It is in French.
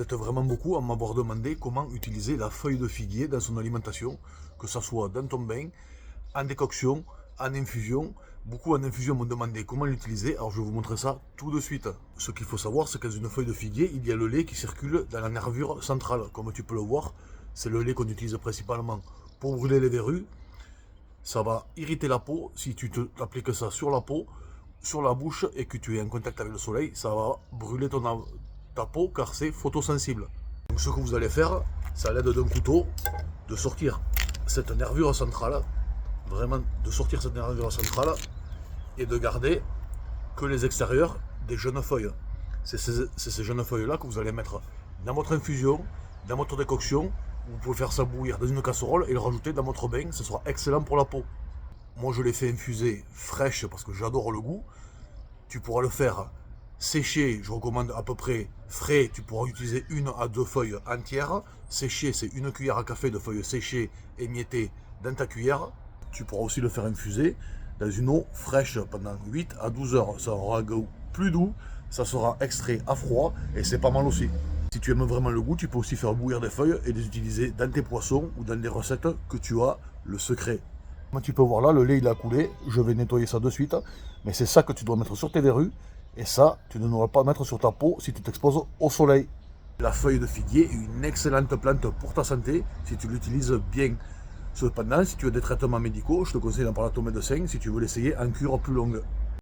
Vous êtes vraiment beaucoup à m'avoir demandé comment utiliser la feuille de figuier dans son alimentation, que ce soit dans ton bain, en décoction, en infusion. Beaucoup en infusion m'ont demandé comment l'utiliser, alors je vais vous montrer ça tout de suite. Ce qu'il faut savoir, c'est que dans une feuille de figuier, il y a le lait qui circule dans la nervure centrale. Comme tu peux le voir, c'est le lait qu'on utilise principalement pour brûler les verrues. Ça va irriter la peau. Si tu t'appliques ça sur la peau, sur la bouche et que tu es en contact avec le soleil, ça va brûler ta peau car c'est photosensible. Donc ce que vous allez faire, c'est à l'aide d'un couteau de sortir cette nervure centrale, vraiment de sortir cette nervure centrale et de garder que les extérieurs des jeunes feuilles. C'est ces jeunes feuilles là que vous allez mettre dans votre infusion, dans votre décoction. Vous pouvez faire ça bouillir dans une casserole et le rajouter dans votre bain, ce sera excellent pour la peau. Moi je l'ai fait infuser fraîche parce que j'adore le goût. Tu pourras le faire sécher, je recommande à peu près frais, tu pourras utiliser 1 à 2 feuilles entières. Sécher, c'est 1 cuillère à café de feuilles séchées émiettées dans ta cuillère. Tu pourras aussi le faire infuser dans une eau fraîche pendant 8 à 12 heures. Ça aura un goût plus doux, ça sera extrait à froid et c'est pas mal aussi. Si tu aimes vraiment le goût, tu peux aussi faire bouillir des feuilles et les utiliser dans tes poissons ou dans des recettes que tu as le secret. Comme tu peux voir là, le lait il a coulé, je vais nettoyer ça de suite, mais c'est ça que tu dois mettre sur tes verrues, et ça, tu ne devras pas mettre sur ta peau si tu t'exposes au soleil. La feuille de figuier est une excellente plante pour ta santé si tu l'utilises bien. Cependant, si tu as des traitements médicaux, je te conseille d'en parler à ton médecin si tu veux l'essayer en cure plus longue.